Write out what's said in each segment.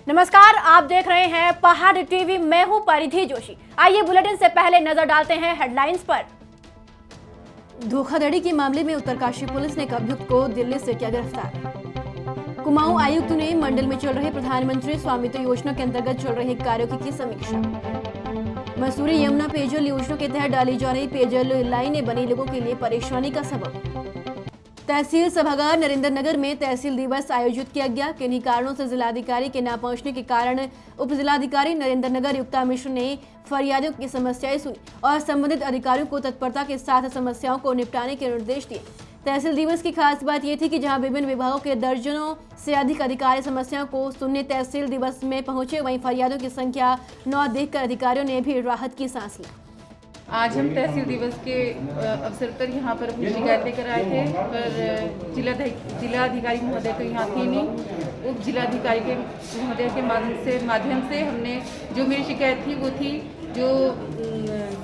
नमस्कार, आप देख रहे हैं पहाड़ टीवी। मैं हूं परिधि जोशी। आइए बुलेटिन से पहले नजर डालते हैं हेडलाइंस पर। धोखाधड़ी के मामले में उत्तरकाशी पुलिस ने एक अभियुक्त को दिल्ली से किया गिरफ्तार। कुमाऊं आयुक्त ने मंडल में चल रहे प्रधानमंत्री स्वामित्व योजना के अंतर्गत चल रहे कार्यों की समीक्षा। मसूरी यमुना पेयजल योजना के तहत डाली जा रही पेयजल लाइनें बनी लोगों के लिए परेशानी का सबब। तहसील सभागार नरेंद्र नगर में तहसील दिवस आयोजित किया गया। किन्हीं कारणों से जिलाधिकारी के न पहुंचने के कारण उप जिलाधिकारी नरेंद्र नगर युक्ता मिश्र ने फरियादियों की समस्याएं सुनी और संबंधित अधिकारियों को तत्परता के साथ समस्याओं को निपटाने के निर्देश दिए। तहसील दिवस की खास बात यह थी कि जहां विभिन्न विभागों के दर्जनों से अधिक अधिकारी समस्याओं को सुनने तहसील दिवस में पहुंचे, वहीं फरियादों की संख्या 9 देखकर अधिकारियों ने भी राहत की सांस ली। आज हम तहसील दिवस के अवसर पर यहाँ पर अपनी शिकायत लेकर आए थे, पर जिलाधिकारी महोदय तो यहाँ थी नहीं। उप जिलाधिकारी के महोदय के माध्यम से हमने जो मेरी शिकायत थी वो थी जो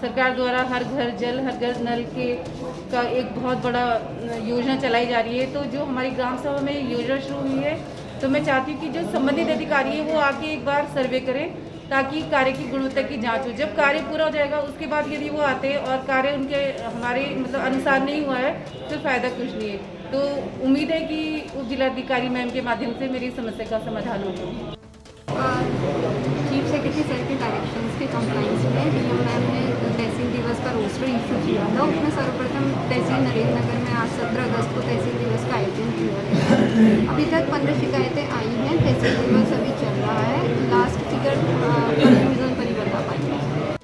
सरकार द्वारा हर घर जल हर घर नल के का एक बहुत बड़ा योजना चलाई जा रही है। तो जो हमारी ग्राम सभा में योजना शुरू हुई है, तो मैं चाहती हूँ कि जो संबंधित अधिकारी है वो आके एक बार सर्वे करें ताकि कार्य की गुणवत्ता की जांच हो। जब कार्य पूरा हो जाएगा उसके बाद यदि वो आते हैं और कार्य उनके हमारे अनुसार नहीं हुआ है तो फायदा कुछ नहीं है। तो उम्मीद है कि उप जिलाधिकारी मैम के माध्यम से मेरी समस्या का समाधान होगा। चीफ सेक्रेटरी सर के डायरेक्शंस के कंप्लाइंस में डीएम मैम ने तहसील दिवस का रोस्टर इशू किया था। उसमें सर्वप्रथम तहसील नरेंद्र नगर में आज 17 अगस्त को तहसील दिवस का आयोजन किया गया। अभी तक 15 शिकायतें आई हैं। तहसील दिवस अभी चल रहा है। लास्ट फिगर कंफ्यूजन पर ही बता पाएंगे।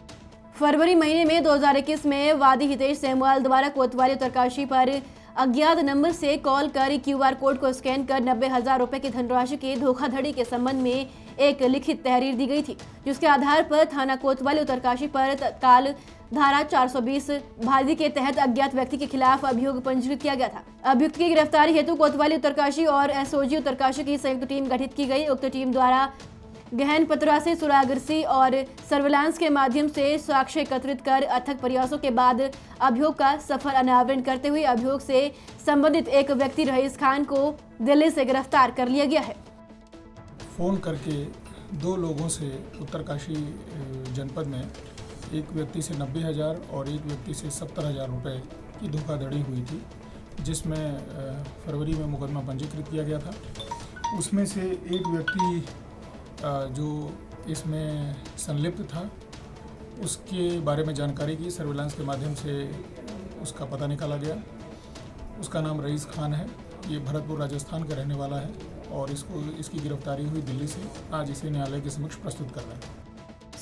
फरवरी महीने में 2021 में वादी हितेश सेमवाल द्वारा कोतवाली उत्तरकाशी पर अज्ञात नंबर से कॉल कर क्यूआर कोड को स्कैन कर 90,000 रुपए की धनराशि की धोखाधड़ी के संबंध में एक लिखित तहरीर दी गई थी, जिसके आधार पर थाना कोतवाली उत्तरकाशी पर तत्काल धारा 420 भादी के तहत अज्ञात व्यक्ति के खिलाफ अभियोग पंजीकृत किया गया था। अभियुक्त की गिरफ्तारी हेतु कोतवाली उत्तरकाशी और एसओजी उत्तरकाशी की संयुक्त टीम गठित की गई। उक्त टीम द्वारा गहन पत्रा से सुरागरसी और सर्विलांस के माध्यम से साक्ष्य एकत्रित कर अथक प्रयासों के बाद अभियोग का सफल अनावरण करते हुए अभियोग से संबंधित एक व्यक्ति रईस खान को दिल्ली से गिरफ्तार कर लिया गया है। फ़ोन करके 2 लोगों से उत्तरकाशी जनपद में एक व्यक्ति से 90,000 और एक व्यक्ति से 70,000 रुपये की धोखाधड़ी हुई थी, जिसमें फरवरी में मुकदमा पंजीकृत किया गया था। उसमें से एक व्यक्ति जो इसमें संलिप्त था उसके बारे में जानकारी की, सर्विलांस के माध्यम से उसका पता निकाला गया। उसका नाम रईस खान है। ये भरतपुर राजस्थान का रहने वाला है और इसकी गिरफ्तारी हुई दिल्ली से। आज इसे न्यायालय के समक्ष प्रस्तुत कर रहे हैं।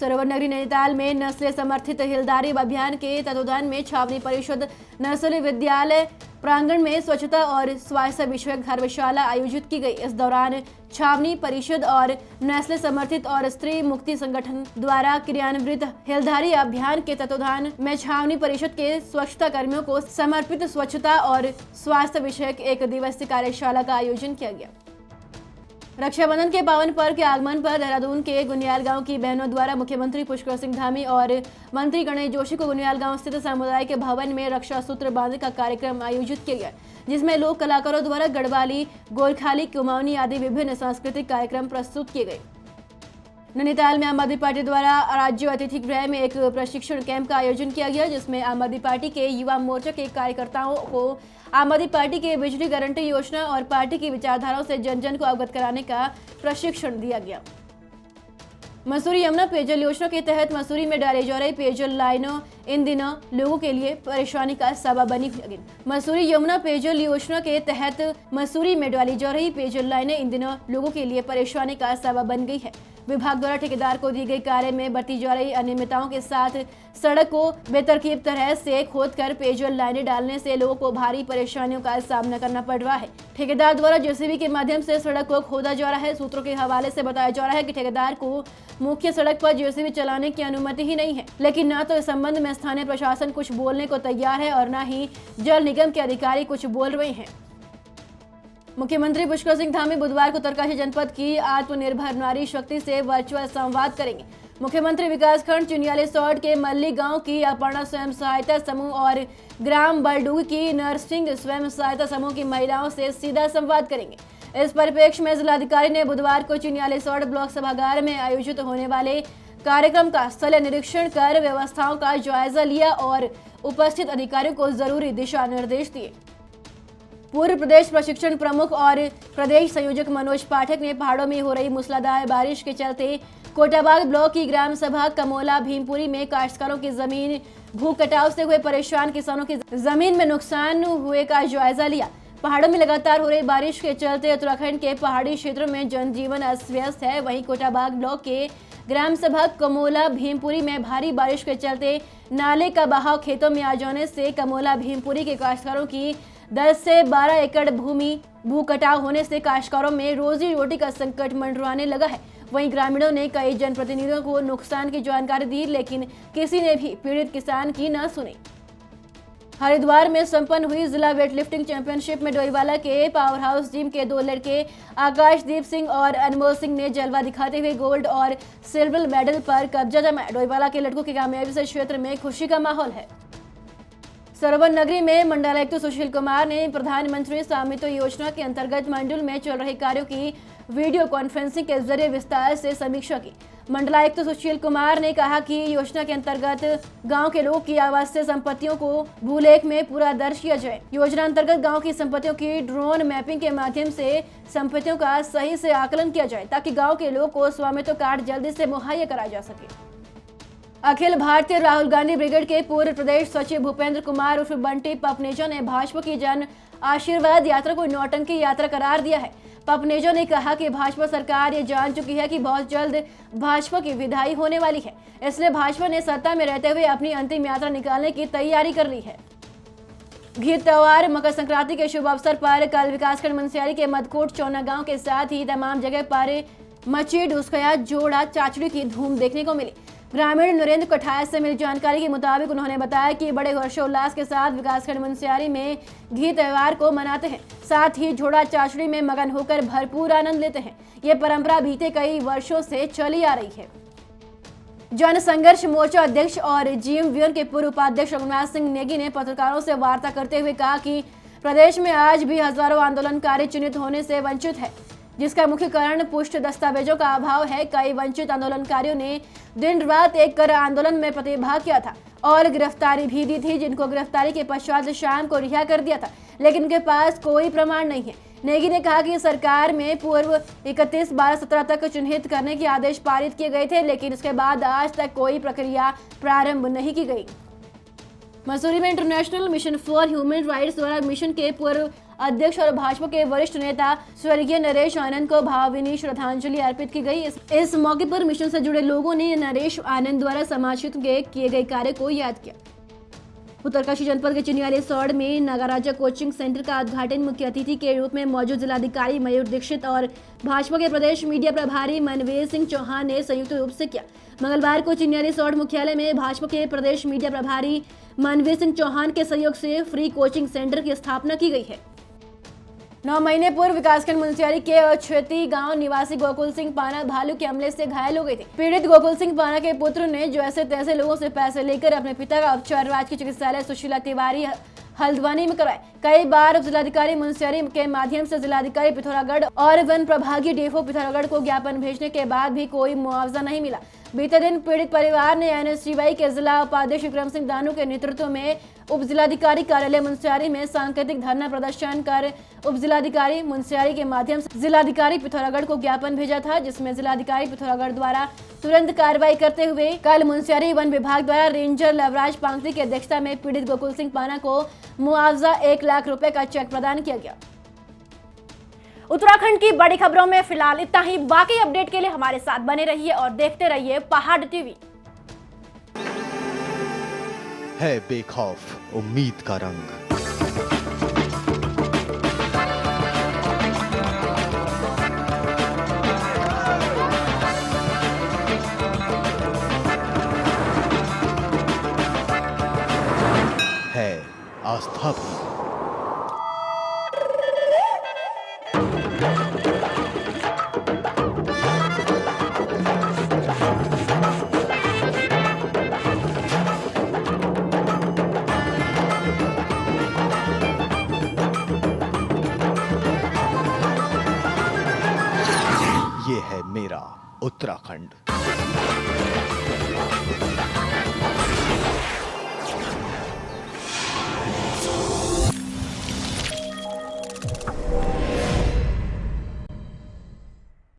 सरोवर नगरी नैनीताल में नस्ल समर्थित हिलदारी अभियान के तत्वावधान में छावनी परिषद नर्सरी विद्यालय प्रांगण में स्वच्छता और स्वास्थ्य विषयक कार्यशाला आयोजित की गई। इस दौरान छावनी परिषद और नस्ल समर्थित और स्त्री मुक्ति संगठन द्वारा क्रियान्वित हिलधारी अभियान के तत्वावधान में छावनी परिषद के स्वच्छता कर्मियों को समर्पित स्वच्छता और स्वास्थ्य विषयक एक दिवसीय कार्यशाला का आयोजन किया गया। रक्षाबंधन के पावन पर्व के आगमन पर देहरादून के गुनियाल गांव की बहनों द्वारा मुख्यमंत्री पुष्कर सिंह धामी और मंत्री गणेश जोशी को गुनियाल गांव स्थित सामुदायिक भवन में रक्षा सूत्र बांधने का कार्यक्रम आयोजित किया गया, जिसमें लोक कलाकारों द्वारा गढ़वाली, गोरखाली, कुमाऊनी आदि विभिन्न सांस्कृतिक कार्यक्रम प्रस्तुत किए गए। नैनीताल में आम आदमी पार्टी द्वारा राज्य अतिथि गृह में एक प्रशिक्षण कैंप का आयोजन किया गया, जिसमें आम आदमी पार्टी के युवा मोर्चा के कार्यकर्ताओं को आम आदमी पार्टी के बिजली गारंटी योजना और पार्टी की विचारधाराओं से जन जन को अवगत कराने का प्रशिक्षण दिया गया। मसूरी यमुना पेयजल योजना के तहत मसूरी में डाली जा रही पेयजल लाइनों इन दिनों लोगों के लिए परेशानी का सबब बनी हुई। मसूरी यमुना पेयजल योजना के तहत मसूरी में डाली जा रही पेयजल लाइनें इन दिनों लोगों के लिए परेशानी का सबब बन गई है। विभाग द्वारा ठेकेदार को दी गई कार्य में बरती जा रही अनियमितताओं के साथ सड़क को बेतरतीब तरह से खोदकर पेयजल लाइनें डालने से लोगों को भारी परेशानियों का सामना करना पड़ रहा है। ठेकेदार द्वारा जेसीबी के माध्यम से सड़क को खोदा जा रहा है। सूत्रों के हवाले से बताया जा रहा है कि ठेकेदार को मुख्य सड़क पर जेसीबी चलाने की अनुमति ही नहीं है, लेकिन न तो इस संबंध में स्थानीय प्रशासन कुछ बोलने को तैयार है और न ही जल निगम के अधिकारी कुछ बोल रहे हैं। मुख्यमंत्री पुष्कर सिंह धामी बुधवार को उत्तरकाशी जनपद की आत्मनिर्भर नारी शक्ति से वर्चुअल संवाद करेंगे। मुख्यमंत्री विकासखंड चिनियाली सौड़ के मल्ली गांव की अपर्णा स्वयं सहायता समूह और ग्राम बलडूग की नरसिंह स्वयं सहायता समूह की महिलाओं से सीधा संवाद करेंगे। इस परिप्रेक्ष्य में जिलाधिकारी ने बुधवार को चिनियाली सौड़ ब्लॉक सभागार में आयोजित होने वाले कार्यक्रम का स्थलीय निरीक्षण कर व्यवस्थाओं का जायजा लिया और उपस्थित अधिकारियों को जरूरी दिशा निर्देश दिए। पूर्व प्रदेश प्रशिक्षण प्रमुख और प्रदेश संयोजक मनोज पाठक ने पहाड़ों में हो रही मूसलाधार बारिश के चलते कोटाबाग ब्लॉक की ग्राम सभा कमोला भीमपुरी में काश्तकारों की जमीन भू कटाव से हुए परेशान किसानों की जमीन में नुकसान हुए का जायजा लिया। पहाड़ों में लगातार हो रही बारिश के चलते उत्तराखंड के पहाड़ी क्षेत्रों में जनजीवन अस्त व्यस्त है। वहीं कोटाबाग ब्लॉक के ग्राम सभा कमोला भीमपुरी में भारी बारिश के चलते नाले का बहाव खेतों में आ जाने से कमोला भीमपुरी के काश्तकारों की 10 से 12 एकड़ भूमि भू कटाव होने से काश्तकारों में रोजी रोटी का संकट मंडराने लगा है। वहीं ग्रामीणों ने कई जनप्रतिनिधियों को नुकसान की जानकारी दी, लेकिन किसी ने भी पीड़ित किसान की न सुनी। हरिद्वार में संपन्न हुई जिला वेटलिफ्टिंग चैंपियनशिप में डोईवाला के पावर हाउस जिम के 2 लड़के आकाशदीप सिंह और अनमोल सिंह ने जलवा दिखाते हुए गोल्ड और सिल्वर मेडल पर कब्जा जमाया। डोईवाला के लड़कों की कामयाबी से क्षेत्र में खुशी का माहौल है। सरोवर नगरी में मंडलायुक्त सुशील कुमार ने प्रधानमंत्री स्वामित्व योजना के अंतर्गत मंडल में चल रहे कार्यों की वीडियो कॉन्फ्रेंसिंग के जरिए विस्तार से समीक्षा की। मंडलायुक्त सुशील कुमार ने कहा कि योजना के अंतर्गत गांव के लोगों की आवासीय संपत्तियों को भूलेख में पूरा दर्ज किया जाए। योजना अंतर्गत गांव की संपत्तियों की ड्रोन मैपिंग के माध्यम से संपत्तियों का सही से आकलन किया जाए ताकि गाँव के लोगों को स्वामित्व कार्ड जल्दी से मुहैया कराया जा सके। अखिल भारतीय राहुल गांधी ब्रिगेड के पूर्व प्रदेश सचिव भूपेंद्र कुमार उर्फ बंटी पपनेजा ने भाजपा की जन आशीर्वाद यात्रा को नौटंकी यात्रा करार दिया है। पपनेजा ने कहा कि भाजपा सरकार ये जान चुकी है कि बहुत जल्द भाजपा की विदाई होने वाली है, इसलिए भाजपा ने सत्ता में रहते हुए अपनी अंतिम यात्रा निकालने की तैयारी कर ली है। घीर त्योहार मकर संक्रांति के शुभ अवसर पर कल विकासखंड मुनस्यारी के मदकोट चौना गाँव के साथ ही तमाम जगह पर मची डुस्खया जोड़ा चाचड़ी की धूम देखने को मिली। ग्रामीण नरेंद्र कठाया से मिली जानकारी के मुताबिक उन्होंने बताया कि बड़े हर्षोल्लास के साथ विकासखंड मुनस्यारी में घी त्योहार को मनाते हैं, साथ ही झोड़ा चाचड़ी में मगन होकर भरपूर आनंद लेते हैं। ये परंपरा बीते कई वर्षों से चली आ रही है। जन संघर्ष मोर्चा अध्यक्ष और जीएमवीएन के पूर्व उपाध्यक्ष रघुनाथ सिंह नेगी ने पत्रकारों से वार्ता करते हुए कहा कि प्रदेश में आज भी हजारों आंदोलनकारी चिन्हित होने से वंचित है, जिसका मुख्य कारण पुष्ट दस्तावेजों का अभाव है। कई वंचित आंदोलनकारियों ने दिन रात एक कर आंदोलन में प्रतिभाग किया था और गिरफ्तारी भी दी थी, जिनको गिरफ्तारी के पश्चात शाम को रिहा कर दिया था, लेकिन उनके पास कोई प्रमाण नहीं है। नेगी ने कहा कि सरकार में पूर्व 31/12/17 तक चिन्हित करने के आदेश पारित किए गए थे, लेकिन इसके बाद आज तक कोई प्रक्रिया प्रारंभ नहीं की गई। मसूरी में international mission for human rights द्वारा मिशन के पूर्व अध्यक्ष और भाजपा के वरिष्ठ नेता स्वर्गीय नरेश आनंद को भावभीनी श्रद्धांजलि अर्पित की गई। इस मौके पर मिशन से जुड़े लोगों ने नरेश आनंद द्वारा समाज हित के किए गए कार्य को याद किया। उत्तरकाशी जनपद के चिनियाली सौड़ में नागाराजा कोचिंग सेंटर का उद्घाटन मुख्य अतिथि के रूप में मौजूद जिलाधिकारी मयूर दीक्षित और भाजपा के प्रदेश मीडिया प्रभारी मनवीर सिंह चौहान ने संयुक्त रूप से किया। मंगलवार को चिनियाली सौड़ मुख्यालय में भाजपा के प्रदेश मीडिया प्रभारी मनवीर सिंह चौहान के सहयोग से फ्री कोचिंग सेंटर की स्थापना की गई है। 9 महीने पूर्व विकासखंड मुनस्यारी के अछेती गांव निवासी गोकुल सिंह पाना भालू के हमले से घायल हो गए थे। पीड़ित गोकुल सिंह पाना के पुत्र ने जैसे तैसे लोगों से पैसे लेकर अपने पिता का उपचार राजकीय चिकित्सालय सुशीला तिवारी हल्द्वानी में करवाए। कई बार जिलाधिकारी मुनस्यारी के माध्यम से जिलाधिकारी पिथौरागढ़ और वन प्रभागी डीएफओ पिथौरागढ़ को ज्ञापन भेजने के बाद भी कोई मुआवजा नहीं मिला। बीते दिन पीड़ित परिवार ने एनएसजीवाई के जिला उपाध्यक्ष विक्रम सिंह दानू के नेतृत्व में उप जिलाधिकारी कार्यालय मुनस्यारी में सांकेतिक धरना प्रदर्शन कर उप जिलाधिकारी मुनस्यारी के माध्यम से जिलाधिकारी पिथौरागढ़ को ज्ञापन भेजा था, जिसमें जिलाधिकारी पिथौरागढ़ द्वारा तुरंत कार्रवाई करते हुए कल मुनस्यारी वन विभाग द्वारा रेंजर लवराज पांगती की अध्यक्षता में पीड़ित गोकुल सिंह पाना को मुआवजा 1 लाख रुपए का चेक प्रदान किया गया। उत्तराखंड की बड़ी खबरों में फिलहाल इतना ही। बाकी अपडेट के लिए हमारे साथ बने रहिए और देखते रहिए पहाड़ टीवी। है बेखौफ उम्मीद का रंग। है आस्था भी। मेरा उत्तराखंड।